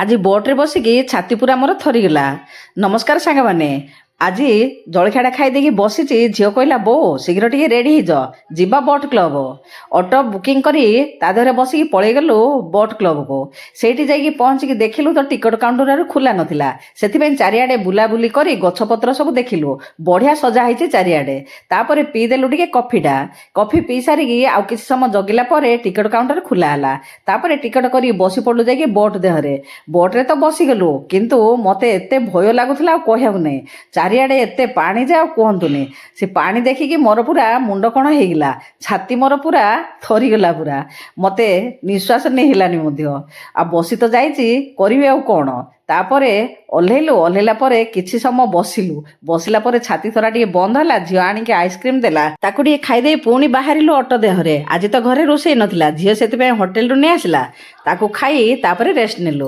ଆଜି ବୋଟ୍ରେ ବସିକି ଛାତି ପୁରା ମୋର ଥରିଗଲା। ନମସ୍କାର ସାଙ୍ଗମାନେ। ଆଜି ଜଳଖିଆଟା ଖାଇ ଦେଇକି ବସିଛି। ଝିଅ କହିଲା, ବୋଉ ଶୀଘ୍ର ଟିକେ ରେଡ଼ି ହେଇଯ, ଯିବା ବୋଟ୍ କ୍ଲବ୍। ଅଟୋ ବୁକିଂ କରି ତା ଦେହରେ ବସିକି ପଳେଇଗଲୁ ବୋଟ୍ କ୍ଲବ୍କୁ। ସେଇଠି ଯାଇକି ପହଞ୍ଚିକି ଦେଖିଲୁ ତ ଟିକଟ କାଉଣ୍ଟର ଖୋଲା ନଥିଲା। ସେଥିପାଇଁ ଚାରିଆଡ଼େ ବୁଲାବୁଲି କରି ଗଛପତ୍ର ସବୁ ଦେଖିଲୁ। ବଢ଼ିଆ ସଜା ହେଇଛି ଚାରିଆଡ଼େ। ତାପରେ ପିଇଦେଲୁ ଟିକେ କଫିଟା। କଫି ପିଇ ସାରିକି ଆଉ କିଛି ସମୟ ଜଗିଲା ପରେ ଟିକଟ କାଉଣ୍ଟର ଖୋଲା ହେଲା। ତାପରେ ଟିକଟ କରି ବସି ପଡ଼ିଲୁ ଯାଇକି ବୋଟ୍ ଦେହରେ। ବୋଟ୍ରେ ତ ବସିଗଲୁ, କିନ୍ତୁ ମୋତେ ଏତେ ଭୟ ଲାଗୁଥିଲା ଆଉ କହିବାକୁ ନାହିଁ। ଚାରିଆଡ଼େ ଏତେ ପାଣି ଯେ ଆଉ କୁହନ୍ତୁନି। ସେ ପାଣି ଦେଖିକି ମୋର ପୁରା ମୁଣ୍ଡ କ'ଣ ହେଇଗଲା, ଛାତି ମୋର ପୁରା ଥରିଗଲା ପୁରା। ମୋତେ ନିଶ୍ୱାସ ନେଇ ହେଲାନି ମଧ୍ୟ। ଆଉ ବସି ତ ଯାଇଛି, କରିବି ଆଉ କ'ଣ। ତାପରେ ଓହ୍ଲେଇଲା ପରେ କିଛି ସମୟ ବସିଲା ପରେ ଛାତି ଥରା ଟିକେ ବନ୍ଦ ହେଲା। ଝିଅ ଆଣିକି ଆଇସ୍କ୍ରିମ୍ ଦେଲା, ତାକୁ ଟିକେ ଖାଇଦେଇ ପୁଣି ବାହାରିଲୁ ଅଟୋ ଦେହରେ। ଆଜି ତ ଘରେ ରୋଷେଇ ନଥିଲା, ଝିଅ ସେଥିପାଇଁ ହୋଟେଲରୁ ନେଇ ଆସିଲା। ତାକୁ ଖାଇ ତାପରେ ରେଷ୍ଟ ନେଲୁ।